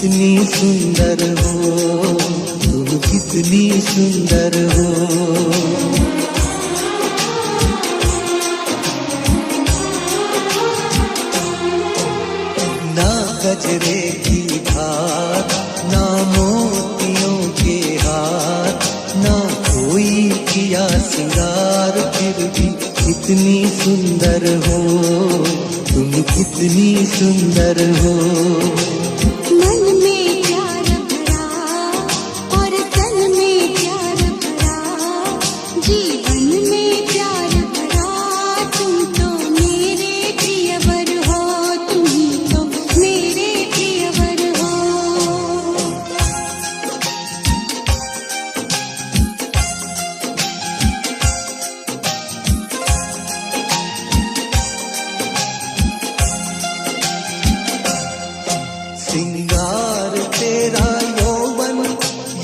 कितनी सुंदर हो, तुम कितनी सुंदर हो। ना गजरे की धार, ना मोतियों के हार, ना कोई किया सिंगार, फिर भी कितनी सुंदर हो, तुम कितनी सुंदर हो। मन में प्यार भरा और तन में प्यार भरा, जीवन में प्यार भरा, तुम तो मेरे प्रियवर हो, तुम तो मेरे प्रियवर हो। सिंगार तेरा यौवन,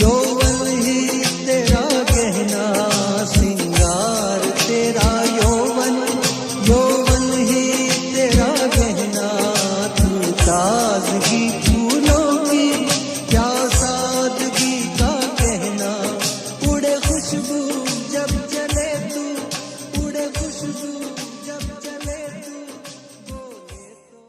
यौवन ही तेरा गहना। सिंगार तेरा यौवन, यौवन ही तेरा गहना। तू ताजगी फूलों की, क्या सादगी का कहना। उड़े खुशबू जब चले तू, उड़े खुशबू जब चले तू, बोले तो।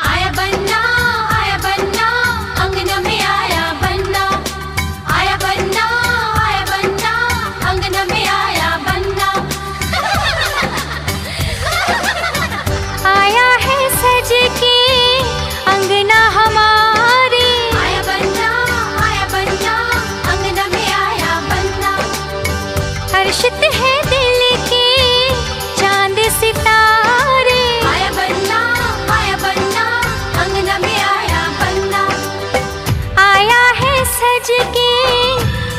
आया बन्ना अंगना में आया बन्ना, आया बन्ना अंगना में आया बन्ना। आया है सज के अंगना हमारे, आया बन्ना अंगना में आया बन्ना। हर्षित है दिल के चांद सितारे, आया बन्ना अंगना में आया बन्ना। आया है सज के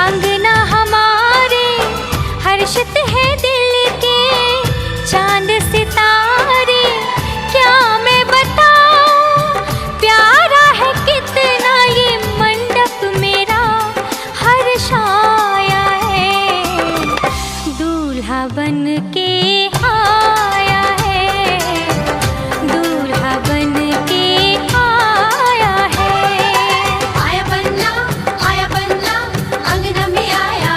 अंगना हमारे, हर्षित है दिल के चांद सितारे। क्या मैं बताऊं प्यारा है कितना ये मंडप मेरा, हर्षाया है दूल्हा बन के आया है, दूल्हा बन के आया है। आया बन्ना अंगना में आया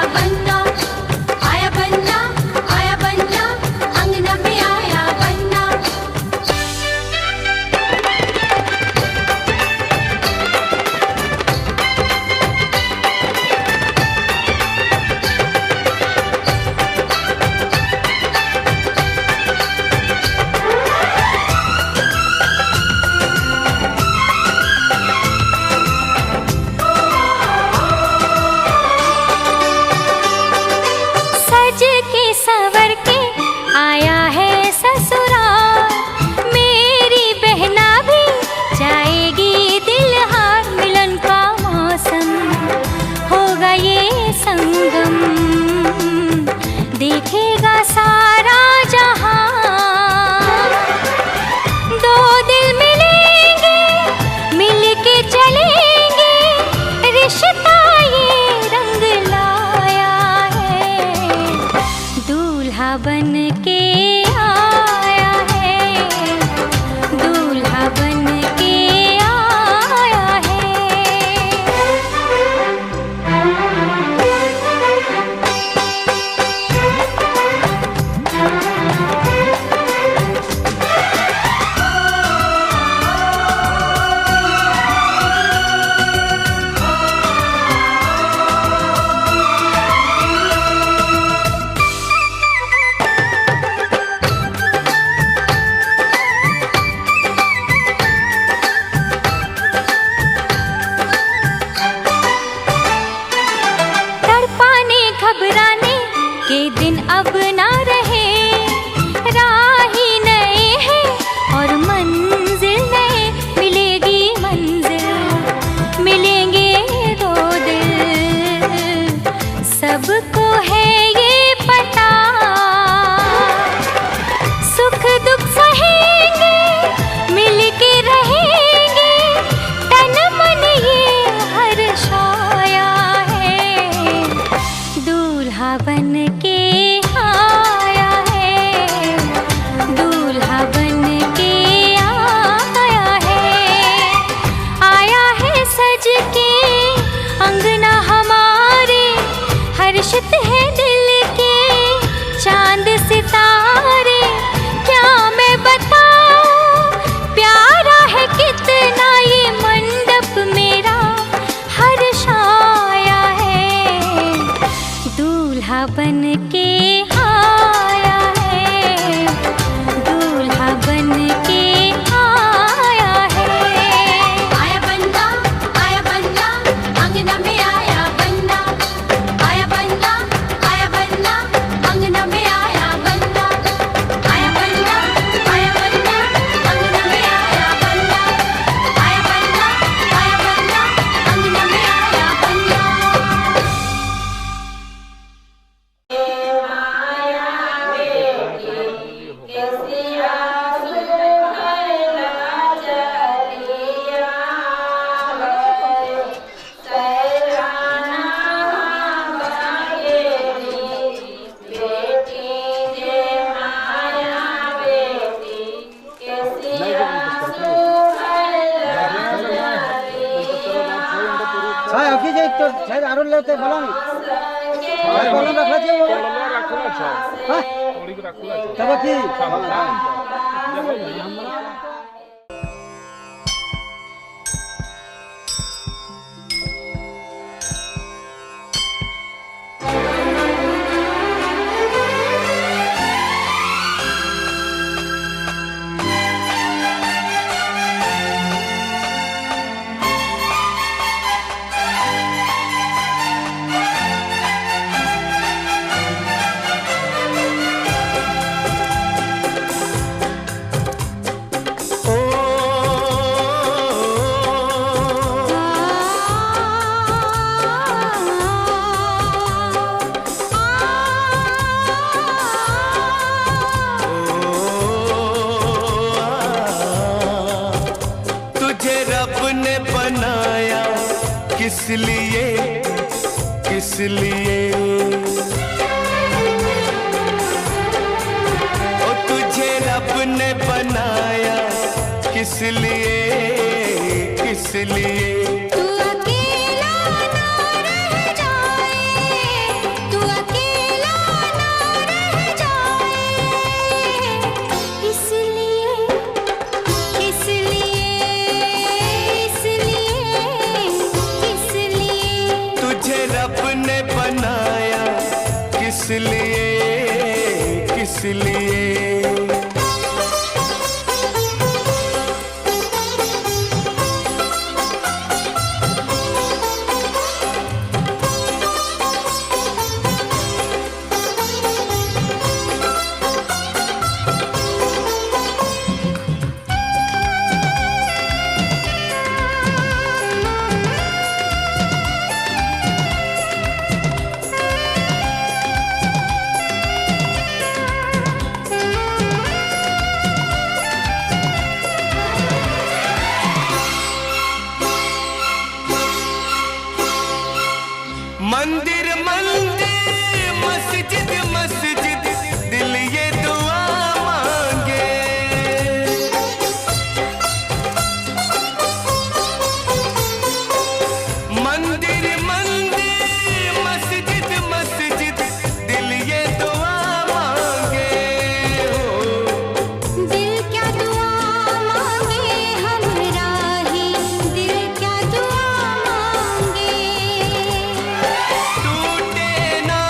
दूल्हा बन के आया है, दूल्हा बन के आया है। आया बंदा अंगना में आया बंदा, आया बंदा अंगना में आया बंदा, आया बंदा अंगना में आया बंदा, आया बंदा अंगना में आया बंदा। तो शायद आरो लेते बोला नहीं बोला रखला चाहिए वो हां तब की किस लिए किस लिए ओ तुझे रब ने बनाया किस लिए किस लिए तू अकेला ना रह जाए, तू अकेला ना रह जाए, इसलिए इसलिए इसलिए इसलिए तुझे रब ने बनाया किस लिए किस लिए मंदिर मंदिर मस्जिद मस्जिद दिल ये दुआ मांगे मंदिर मंदिर मस्जिद मस्जिद दिल ये दुआ मांगे दिल क्या दुआ मांगे हमरा ही, दिल क्या दुआ मांगे। टूटे ना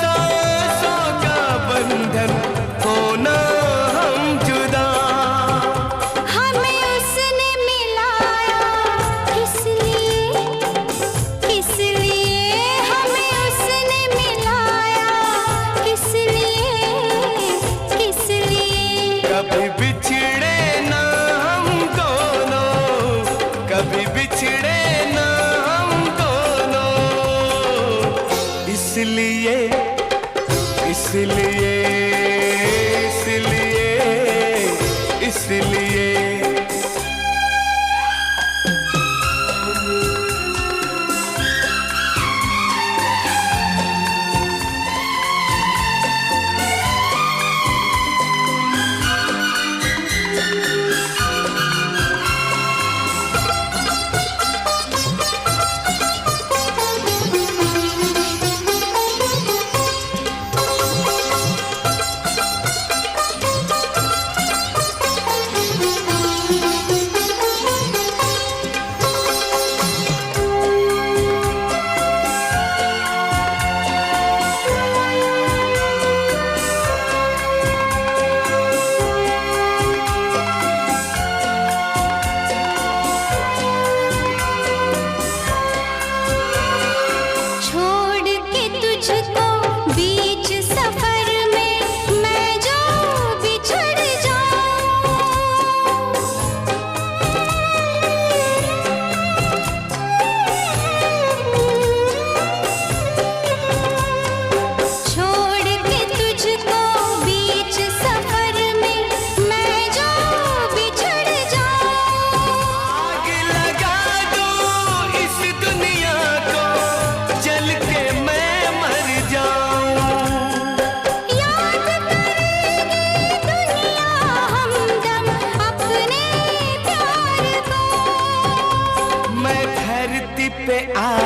सांसों का बंधन होना हम जुदा हमें उसने मिलाया किस लिए, किस लिए हमें उसने मिलाया किस लिए, किस लिए कभी बिछड़े ना हम दोनों कभी बिछड़े ना हम दोनों इसलिए इसलिए इसलिए इसलिए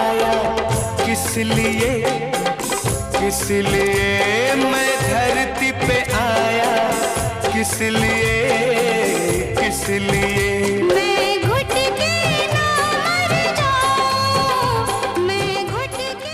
आया, किस लिए मैं धरती पे आया, किस लिए मैं घुट के ना मर जाऊं, मैं घुट के।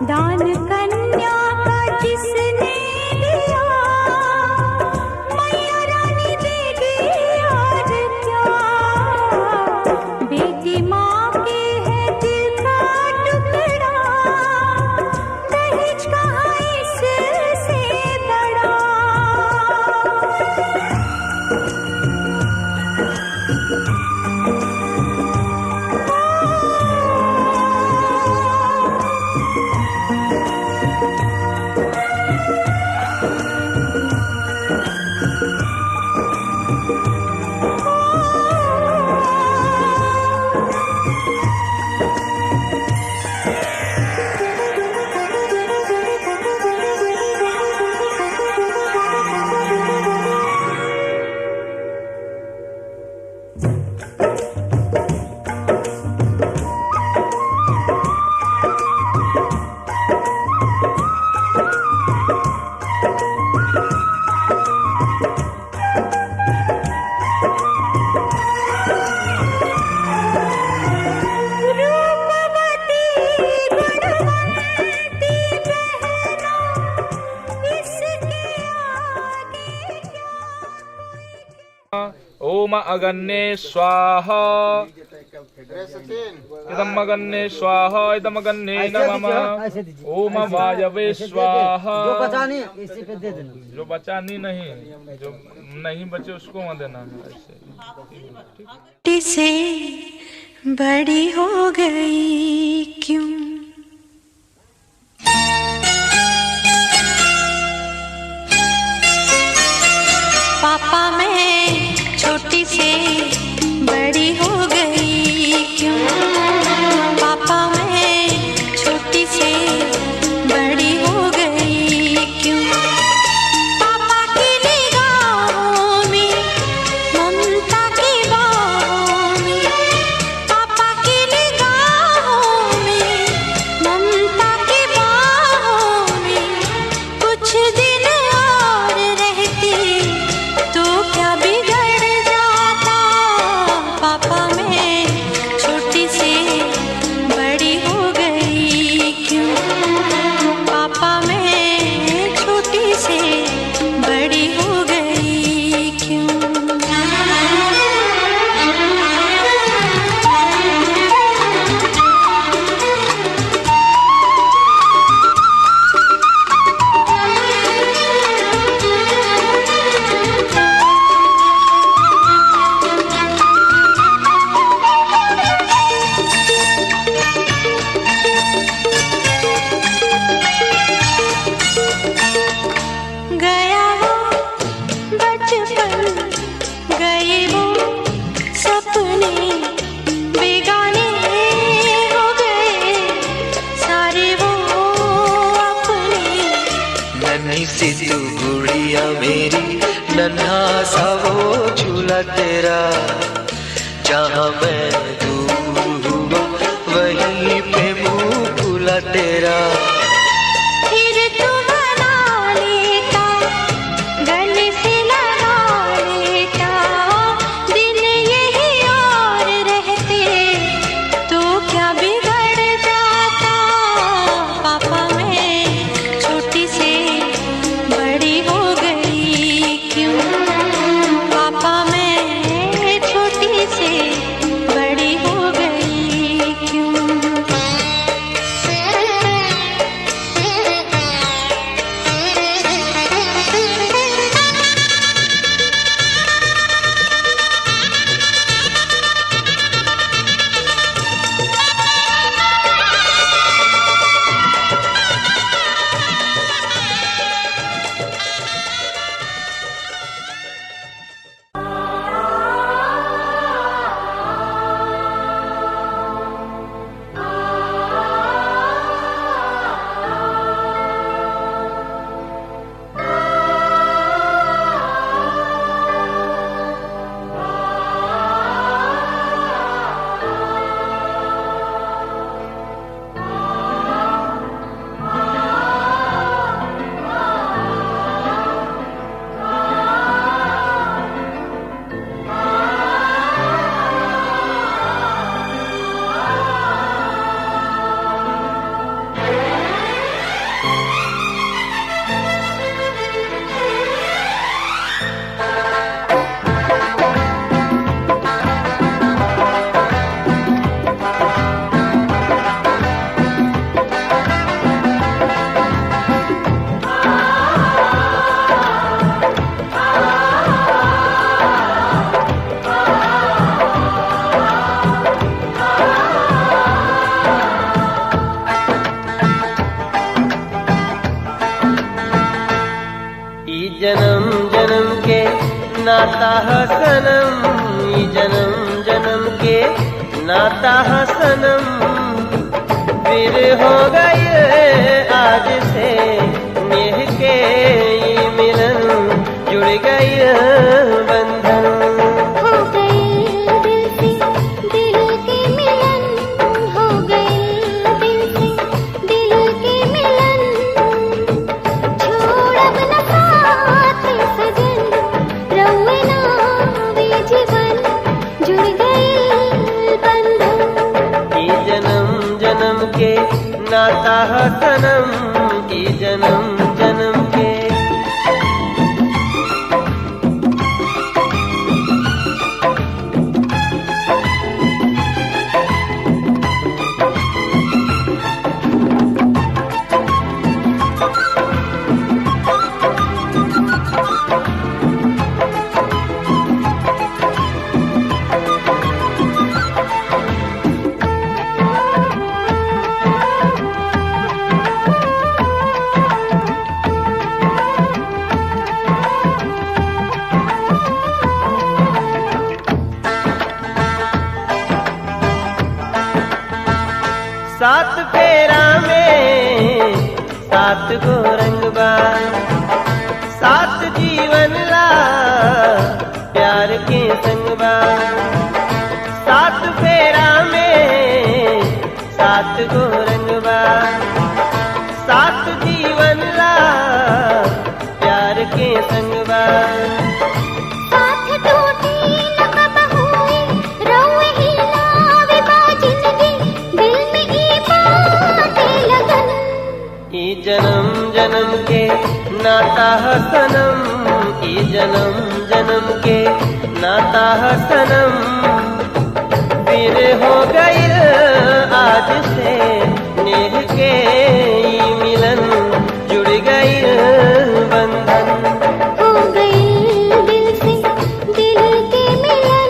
दान कन्या का जिसने लिया मैया रानी देगी और क्या। बेटी माँ के है दिल का टुकड़ा, दहेज कहाँ इससे बड़ा। ओम अगन्ये स्वाहा इदम अगन्ये स्वाहा इदम अगन्ये नमः। ओम वायवे स्वाहा। जो बचा नहीं इसी पे दे देना। जो बचा नहीं जो नहीं बचे उसको वहाँ देना है ऐसे। से बड़ी हो गई क्यों। पापा मैं छोटी से बड़ी हो गई क्यों। पापा मैं छोटी से बड़ी हो गई क्यों। पापा की निगाहों में ममता की बाहों में, पापा की निगाहों में ममता की बाहों में कुछ दिन और रहती तो क्या बिगड़ जाता। पापा मैं छोटी से बड़ी हो गई क्यों। पापा मैं छोटी से बड़ी हो गई क्यों। गया वो बचपन, गए वो सपने, बेगाने हो गए सारे वो अपने। नन्ही सी तू गुड़िया मेरी, नन्हा सा वो झूला तेरा। जहाँ मैं दूर हुआ वहीं पे मुँह खुला तेरा। फिर तू बना लेता, गले से लगा लेता, दिन यही और रहते तो क्या बिगड़ जाता। पापा मैं छोटी से बड़ी हो गई क्यों। पापा मैं छोटी से बड़ी हो गई क्यों। नाता है सनम, ये जन्म जन्म के नाता है सनम। फिर हो गई आज से नेह के ये मिलन, जुड़ गई बंधन। हो गए दिल से दिल के मिलन, हो गए दिल से दिल के मिलन। छोड़ अब न साथ सजन, रहुए ना वे जीवन, जुड़ गए बंधन। ये जन्म जन्म के नाता है सनम, ये जन्म जन्म के। सात फेरा में सात गो रंगबा, सात जीवन ला प्यार के संगबा। सात फेरा में सात गो रंगबा, सात जीवन ला प्यार के संगबा। साथ टूटी न कब हुए, रहुए ही लावे बाजिंदगी, दिल में ई बातें लगन। ये जन्म जन्म के नाता है सनम, ये जन्म जन्म के नाता है सनम। फिर हो गई आज से नेह के ये मिलन, जुड़ गई बंधन। हो गए दिल से दिल के मिलन।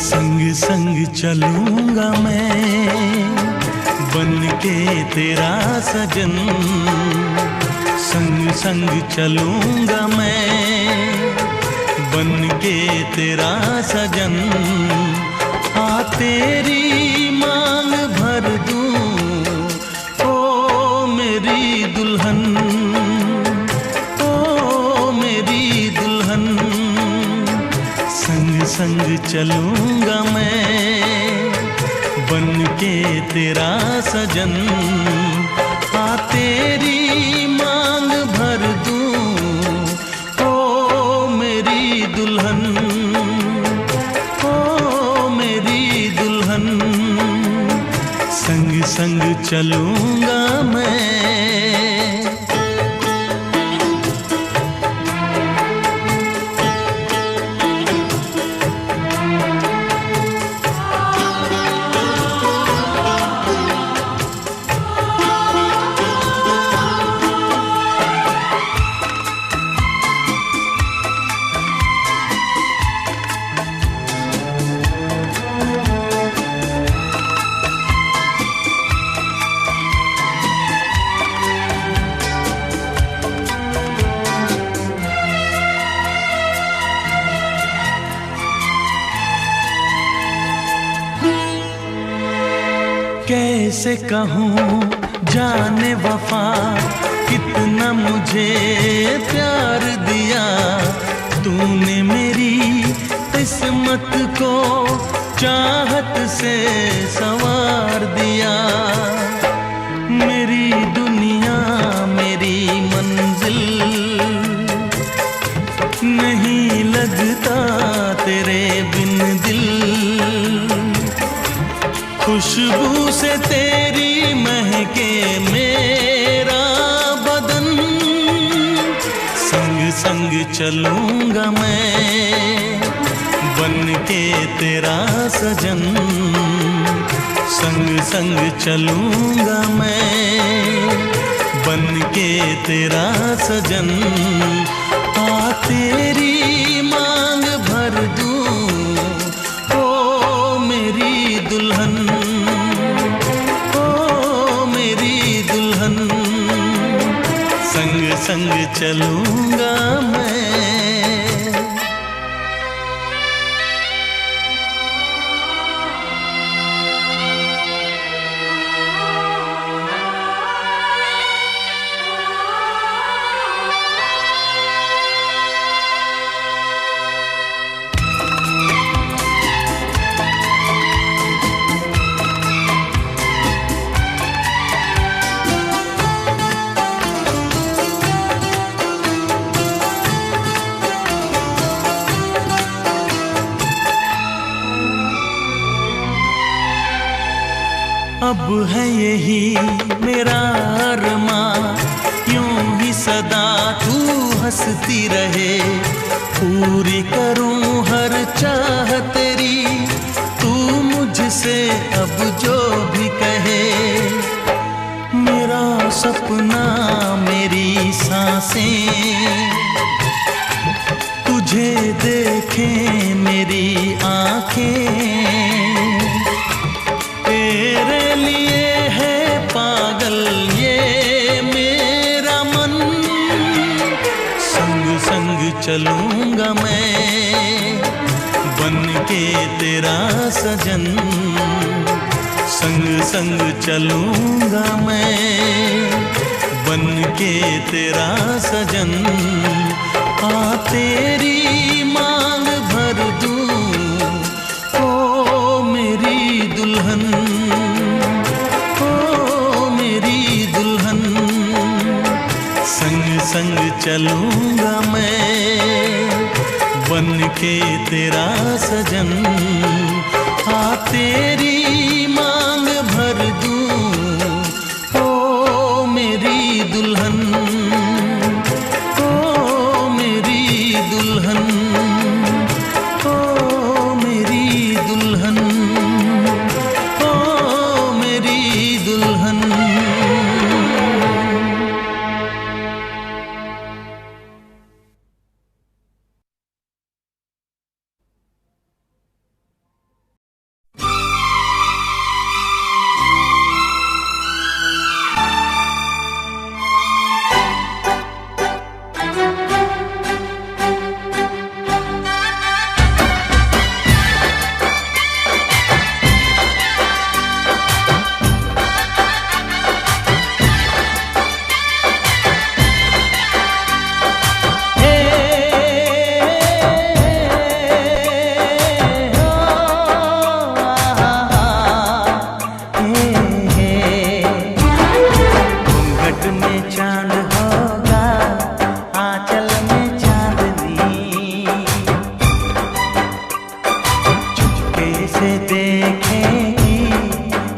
संग संग चलूंगा मैं बन के तेरा सजन, संग संग चलूंगा मैं बन के तेरा सजन। आ तेरी मांग भर दूं ओ मेरी दुल्हन, ओ मेरी दुल्हन। संग संग चलूंगा मैं बन के तेरा सजन। आ तेरी मांग भर दूं ओ मेरी दुल्हन, ओ मेरी दुल्हन। संग संग चलूंगा मैं। कैसे कहूँ जाने वफा कितना मुझे प्यार दिया तूने मेरी किस्मत को चाहत से संवार दिया। मेरी दुनिया मेरी मंजिल नहीं लगता तेरे बिन दिल। खुशबू से तेरी महके मेरा बदन, संग संग चलूंगा मैं बन के तेरा सजन, संग संग चलूंगा मैं बन के तेरा सजन। आ तेरी मांग भर दूं ओ मेरी दुल्हन, ओ मेरी दुल्हन, संग संग चलूंगा मैं। अब है यही मेरा अरमां, यूं ही सदा तू हंसती रहे, पूरी करूं हर चाह तेरी, तू मुझसे अब जो भी कहे। मेरा सपना मेरी सांसें तुझे देखें मेरी आंखें, तेरे लिए है पागल ये मेरा मन, संग संग चलूंगा मैं बन के तेरा सजन, संग संग चलूंगा मैं बन के तेरा सजन। आ तेरी मांग भर दूं ओ मेरी दुल्हन, ओ मेरी दुल्हन, संग संग चलूंगा मैं बन के तेरा सजन। आ तेरी मांग भर दूं ओ मेरी दुल्हन, ओ मेरी दुल्हन, ओ मेरी दुल्हन, ओ मेरी दुल्हन।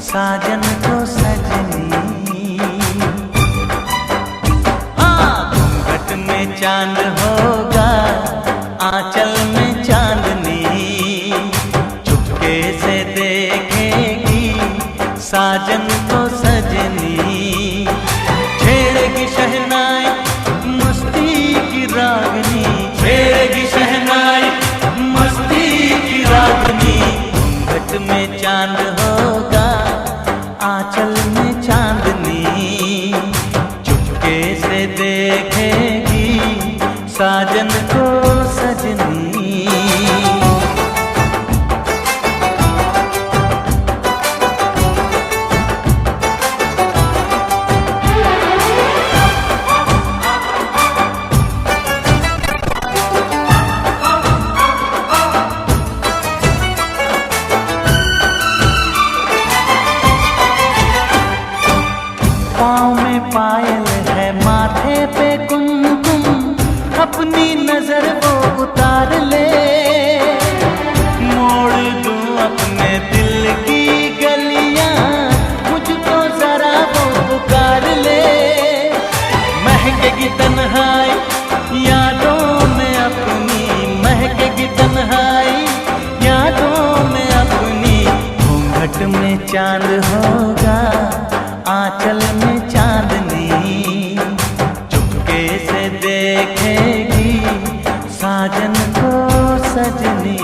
साजन को सजनी, हाँ घूंघट में चांद होगा आंचल में चांदनी, चुपके से देखेगी साजन को सजनी, छेड़ेगी शहनाई मस्ती की रागनी, छेड़ेगी शहनाई मस्ती की रागनी, घूंघट में चांद होगा आंचल में चांदनी, चुपके से देखेगी साजन को सजनी। में चांद होगा, आंचल में चांदनी, चुपके से देखेगी साजन को सजनी।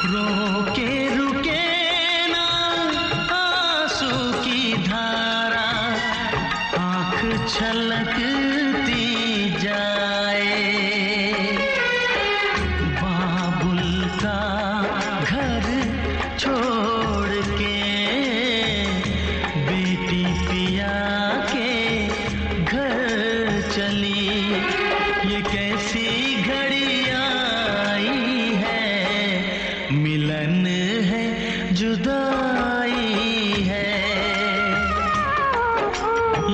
रोके रुके ना आंसू की धारा, आंख छलकती जाए। बाबुल का घर छोड़ के बेटी पिया के घर चली, ये कैसी घड़ी आई है, मिलन है जुदाई है।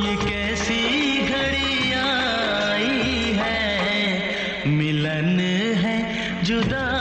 ये कैसी घड़ी आई है, मिलन है जुदाई